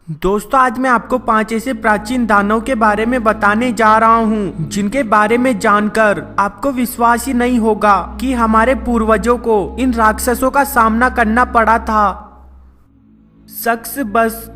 दोस्तों, आज मैं आपको 5 ऐसे प्राचीन दानव के बारे में बताने जा रहा हूँ जिनके बारे में जानकर आपको विश्वास ही नहीं होगा कि हमारे पूर्वजों को इन राक्षसों का सामना करना पड़ा था। शख्स बस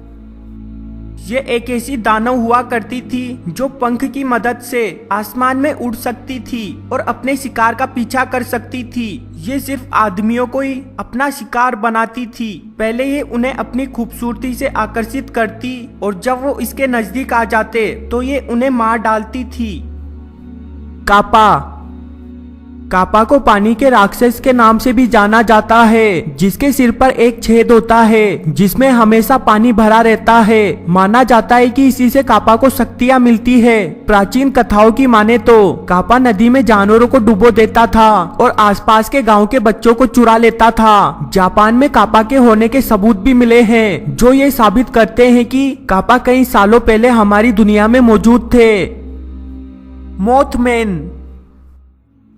ये एक ऐसी दानव हुआ करती थी जो पंख की मदद से आसमान में उड़ सकती थी और अपने शिकार का पीछा कर सकती थी। ये सिर्फ आदमियों को ही अपना शिकार बनाती थी। पहले ये उन्हें अपनी खूबसूरती से आकर्षित करती और जब वो इसके नजदीक आ जाते तो ये उन्हें मार डालती थी। कापा कापा को पानी के राक्षस के नाम से भी जाना जाता है, जिसके सिर पर एक छेद होता है जिसमें हमेशा पानी भरा रहता है। माना जाता है कि इसी से कापा को शक्तियां मिलती है। प्राचीन कथाओं की माने तो कापा नदी में जानवरों को डुबो देता था और आसपास के गांव के बच्चों को चुरा लेता था। जापान में कापा के होने के सबूत भी मिले हैं जो ये साबित करते हैं कि कापा कई सालों पहले हमारी दुनिया में मौजूद थे। मोथमैन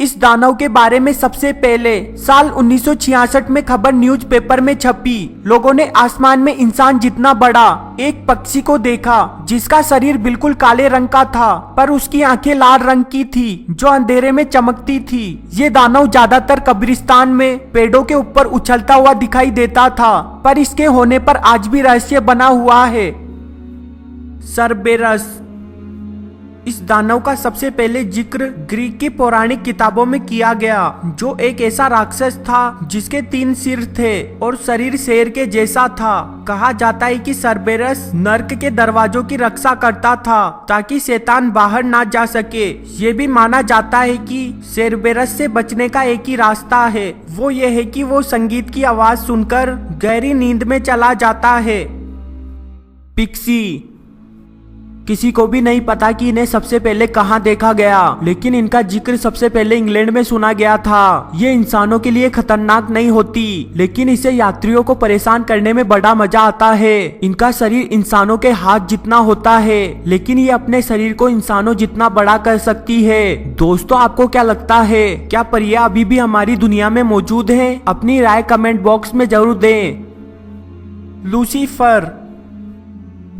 इस दानव के बारे में सबसे पहले साल 1966 में खबर न्यूज़पेपर में छपी। लोगों ने आसमान में इंसान जितना बड़ा एक पक्षी को देखा जिसका शरीर बिल्कुल काले रंग का था पर उसकी आंखें लाल रंग की थी जो अंधेरे में चमकती थी। ये दानव ज्यादातर कब्रिस्तान में पेड़ों के ऊपर उछलता हुआ दिखाई देता था, पर इसके होने पर आज भी रहस्य बना हुआ है। सरबेरस इस दानव का सबसे पहले जिक्र ग्रीक की पौराणिक किताबों में किया गया, जो एक ऐसा राक्षस था जिसके 3 सिर थे और शरीर शेर के जैसा था। कहा जाता है कि सरबेरस नर्क के दरवाजों की रक्षा करता था ताकि शैतान बाहर ना जा सके। ये भी माना जाता है कि सरबेरस से बचने का एक ही रास्ता है, वो ये है कि वो संगीत की आवाज सुनकर गहरी नींद में चला जाता है। पिक्सी किसी को भी नहीं पता कि इन्हें सबसे पहले कहां देखा गया, लेकिन इनका जिक्र सबसे पहले इंग्लैंड में सुना गया था। ये इंसानों के लिए खतरनाक नहीं होती, लेकिन इसे यात्रियों को परेशान करने में बड़ा मजा आता है। इनका शरीर इंसानों के हाथ जितना होता है, लेकिन ये अपने शरीर को इंसानों जितना बड़ा कर सकती है। दोस्तों, आपको क्या लगता है, क्या परियां अभी भी हमारी दुनिया में मौजूद हैं? अपनी राय कमेंट बॉक्स में जरूर दें। लूसीफर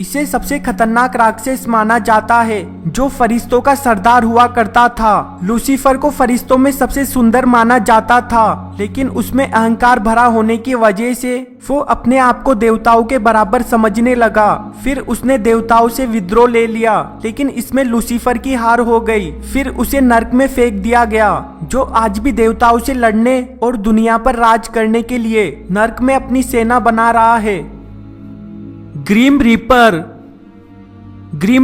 इसे सबसे खतरनाक राक्षस माना जाता है जो फरिश्तों का सरदार हुआ करता था। लूसीफर को फरिश्तों में सबसे सुंदर माना जाता था, लेकिन उसमें अहंकार भरा होने की वजह से वो अपने आप को देवताओं के बराबर समझने लगा। फिर उसने देवताओं से विद्रोह ले लिया, लेकिन इसमें लूसीफर की हार हो गई। फिर उसे नर्क में फेंक दिया गया, जो आज भी देवताओं से लड़ने और दुनिया पर राज करने के लिए नर्क में अपनी सेना बना रहा है। ग्रीम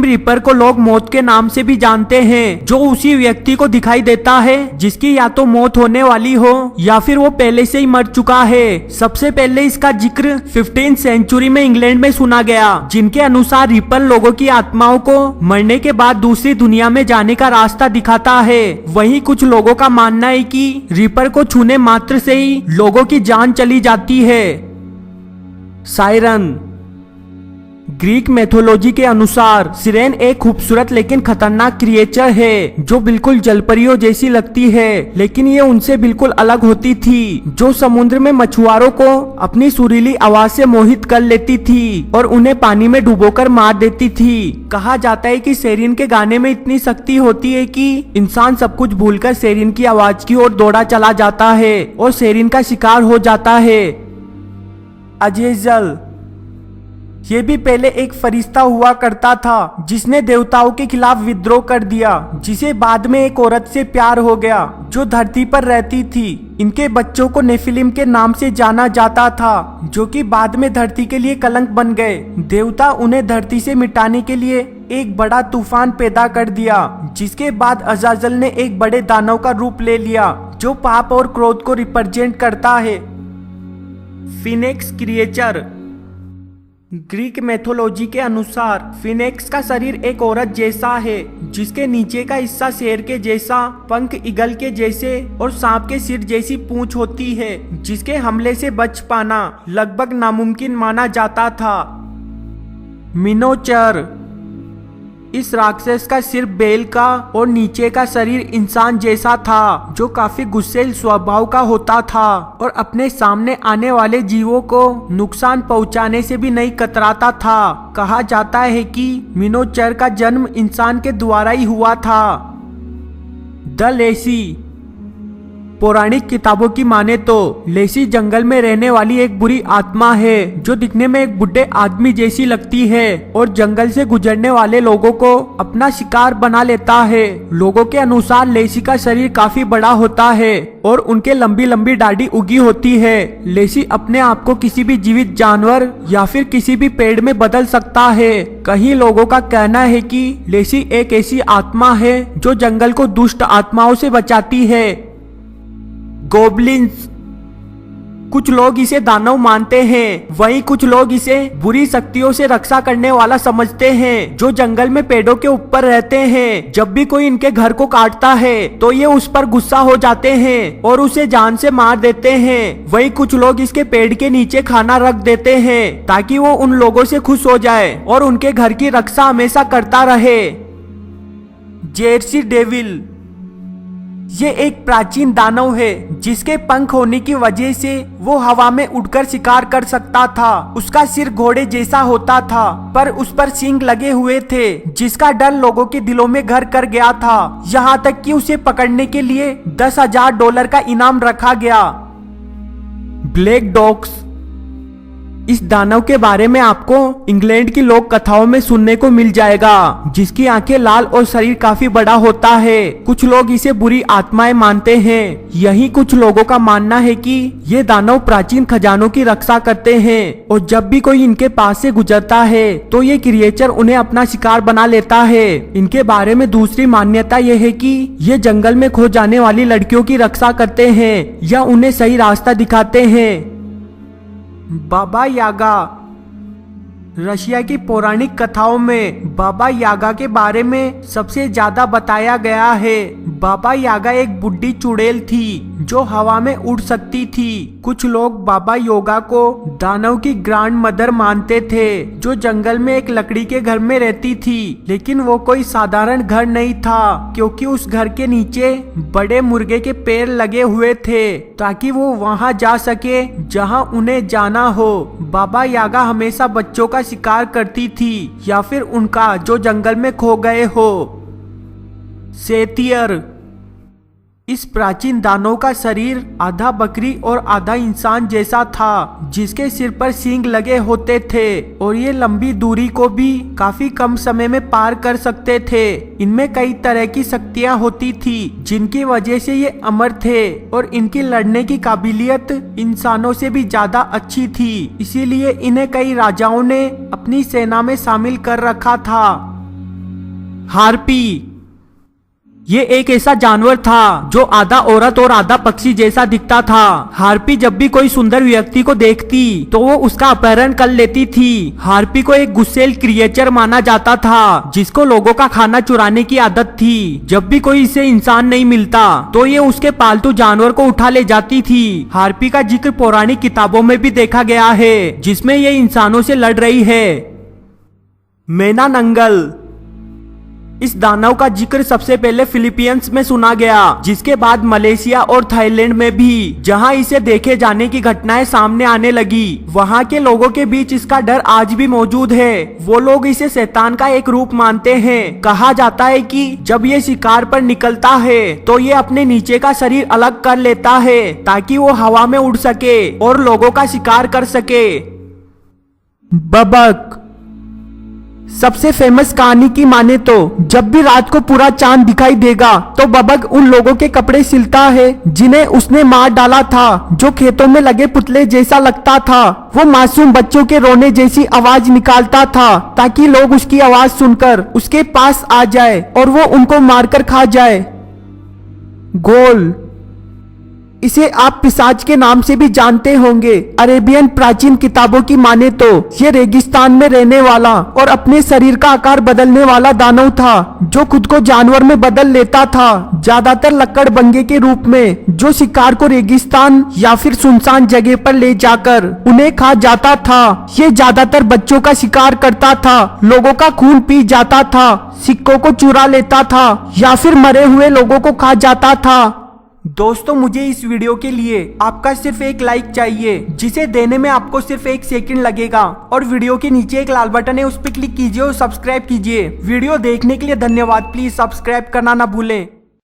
रीपर को लोग मौत के नाम से भी जानते हैं, जो उसी व्यक्ति को दिखाई देता है जिसकी या तो मौत होने वाली हो या फिर वो पहले से ही मर चुका है। सबसे पहले इसका जिक्र 15वीं सेंचुरी में इंग्लैंड में सुना गया, जिनके अनुसार रीपर लोगों की आत्माओं को मरने के बाद दूसरी दुनिया में जाने का रास्ता दिखाता है। वहीं कुछ लोगों का मानना है कि रीपर को छूने मात्र से ही लोगों की जान चली जाती है। सायरन ग्रीक मैथोलॉजी के अनुसार सिरेन एक खूबसूरत लेकिन खतरनाक क्रिएचर है जो बिल्कुल जलपरियों जैसी लगती है, लेकिन ये उनसे बिल्कुल अलग होती थी, जो समुद्र में मछुआरों को अपनी सुरीली आवाज से मोहित कर लेती थी और उन्हें पानी में डुबोकर मार देती थी। कहा जाता है कि सेरिन के गाने में इतनी शक्ति होती है कि इंसान सब कुछ भूलकर सेरिन की आवाज की ओर दौड़ा चला जाता है और सेरिन का शिकार हो जाता है। अजेजल ये भी पहले एक फरिश्ता हुआ करता था जिसने देवताओं के खिलाफ विद्रोह कर दिया, जिसे बाद में एक औरत से प्यार हो गया जो धरती पर रहती थी। इनके बच्चों को नेफिलिम के नाम से जाना जाता था, जो कि बाद में धरती के लिए कलंक बन गए। देवता उन्हें धरती से मिटाने के लिए एक बड़ा तूफान पैदा कर दिया, जिसके बाद अजाजल ने एक बड़े दानव का रूप ले लिया जो पाप और क्रोध को रिप्रेजेंट करता है। फिनेक्स क्रिएचर ग्रीक मैथोलॉजी के अनुसार फिनेक्स का शरीर एक औरत जैसा है, जिसके नीचे का हिस्सा शेर के जैसा, पंख ईगल के जैसे और सांप के सिर जैसी पूंछ होती है, जिसके हमले से बच पाना लगभग नामुमकिन माना जाता था। मिनोचर इस राक्षस का सिर बैल का और नीचे का शरीर इंसान जैसा था, जो काफी गुस्सैल स्वभाव का होता था और अपने सामने आने वाले जीवों को नुकसान पहुंचाने से भी नहीं कतराता था। कहा जाता है कि मिनोचर का जन्म इंसान के द्वारा ही हुआ था। द लेसी। पौराणिक किताबों की माने तो लेसी जंगल में रहने वाली एक बुरी आत्मा है, जो दिखने में एक बुढ़े आदमी जैसी लगती है और जंगल से गुजरने वाले लोगों को अपना शिकार बना लेता है। लोगों के अनुसार लेसी का शरीर काफी बड़ा होता है और उनके लंबी लंबी दाढ़ी उगी होती है। लेसी अपने आप को किसी भी जीवित जानवर या फिर किसी भी पेड़ में बदल सकता है। कई लोगों का कहना है कि लेसी एक ऐसी आत्मा है जो जंगल को दुष्ट आत्माओं से बचाती है। गोब्लिन्स। कुछ लोग इसे दानव मानते हैं, वहीं कुछ लोग इसे बुरी शक्तियों से रक्षा करने वाला समझते हैं, जो जंगल में पेड़ों के ऊपर रहते हैं। जब भी कोई इनके घर को काटता है तो ये उस पर गुस्सा हो जाते हैं और उसे जान से मार देते हैं। वहीं कुछ लोग इसके पेड़ के नीचे खाना रख देते हैं ताकि वो उन लोगों से खुश हो जाए और उनके घर की रक्षा हमेशा करता रहे। Jersey devil. ये एक प्राचीन दानव है, जिसके पंख होने की वजह से वो हवा में उड़कर शिकार कर सकता था। उसका सिर घोड़े जैसा होता था, पर उस पर सींग लगे हुए थे, जिसका डर लोगों के दिलों में घर कर गया था। यहाँ तक कि उसे पकड़ने के लिए $10,000 का इनाम रखा गया। Black dogs. इस दानव के बारे में आपको इंग्लैंड की लोक कथाओं में सुनने को मिल जाएगा, जिसकी आंखें लाल और शरीर काफी बड़ा होता है। कुछ लोग इसे बुरी आत्माएं मानते हैं। यही कुछ लोगों का मानना है कि ये दानव प्राचीन खजानों की रक्षा करते हैं और जब भी कोई इनके पास से गुजरता है तो ये क्रिएचर उन्हें अपना शिकार बना लेता है। इनके बारे में दूसरी मान्यता यह है कि ये जंगल में खो जाने वाली लड़कियों की रक्षा करते हैं या उन्हें सही रास्ता दिखाते हैं। बाबा यागा। रशिया की पौराणिक कथाओं में बाबा यागा के बारे में सबसे ज्यादा बताया गया है। बाबा यागा एक बुढ़ी चुड़ैल थी जो हवा में उड़ सकती थी। कुछ लोग बाबा योगा को दानव की ग्रैंड मदर मानते थे, जो जंगल में एक लकड़ी के घर में रहती थी। लेकिन वो कोई साधारण घर नहीं था, क्योंकि उस घर के नीचे बड़े मुर्गे के पैर लगे हुए थे ताकि वो वहां जा सके जहां उन्हें जाना हो। बाबा यागा हमेशा बच्चों का शिकार करती थी या फिर उनका जो जंगल में खो गए हो। सेतियर। इस प्राचीन दानव का शरीर आधा बकरी और आधा इंसान जैसा था, जिसके सिर पर सींग लगे होते थे और ये लंबी दूरी को भी काफी कम समय में पार कर सकते थे। इनमें कई तरह की शक्तियां होती थी, जिनकी वजह से ये अमर थे और इनकी लड़ने की काबिलियत इंसानों से भी ज्यादा अच्छी थी। इसीलिए इन्हें कई राजाओं ने अपनी सेना में शामिल कर रखा था। हार्पी। ये एक ऐसा जानवर था जो आधा औरत और आधा पक्षी जैसा दिखता था। हार्पी जब भी कोई सुंदर व्यक्ति को देखती तो वो उसका अपहरण कर लेती थी। हार्पी को एक गुस्सैल क्रिएचर माना जाता था, जिसको लोगों का खाना चुराने की आदत थी। जब भी कोई इसे इंसान नहीं मिलता तो ये उसके पालतू जानवर को उठा ले जाती थी। हार्पी का जिक्र पौराणिक किताबों में भी देखा गया है, जिसमें ये इंसानों से लड़ रही है। मैना नंगल। इस दानव का जिक्र सबसे पहले फिलीपींस में सुना गया, जिसके बाद मलेशिया और थाईलैंड में भी, जहां इसे देखे जाने की घटनाएं सामने आने लगी। वहां के लोगों के बीच इसका डर आज भी मौजूद है। वो लोग इसे शैतान का एक रूप मानते हैं। कहा जाता है कि जब ये शिकार पर निकलता है तो ये अपने नीचे का शरीर अलग कर लेता है ताकि वो हवा में उड़ सके और लोगों का शिकार कर सके। बबक। सबसे फेमस कहानी की माने तो जब भी रात को पूरा चांद दिखाई देगा तो बबक उन लोगों के कपड़े सिलता है जिन्हें उसने मार डाला था, जो खेतों में लगे पुतले जैसा लगता था। वो मासूम बच्चों के रोने जैसी आवाज निकालता था ताकि लोग उसकी आवाज सुनकर उसके पास आ जाए और वो उनको मारकर खा जाए। गोल। इसे आप पिशाच के नाम से भी जानते होंगे। अरेबियन प्राचीन किताबों की माने तो ये रेगिस्तान में रहने वाला और अपने शरीर का आकार बदलने वाला दानव था, जो खुद को जानवर में बदल लेता था, ज्यादातर लकड़बंगे के रूप में, जो शिकार को रेगिस्तान या फिर सुनसान जगह पर ले जाकर उन्हें खा जाता था। ये ज्यादातर बच्चों का शिकार करता था, लोगों का खून पी जाता था, सिक्कों को चुरा लेता था या फिर मरे हुए लोगों को खा जाता था। दोस्तों, मुझे इस वीडियो के लिए आपका सिर्फ एक लाइक चाहिए, जिसे देने में आपको सिर्फ 1 सेकंड लगेगा, और वीडियो के नीचे एक लाल बटन है, उस पर क्लिक कीजिए और सब्सक्राइब कीजिए। वीडियो देखने के लिए धन्यवाद। प्लीज सब्सक्राइब करना ना भूलें।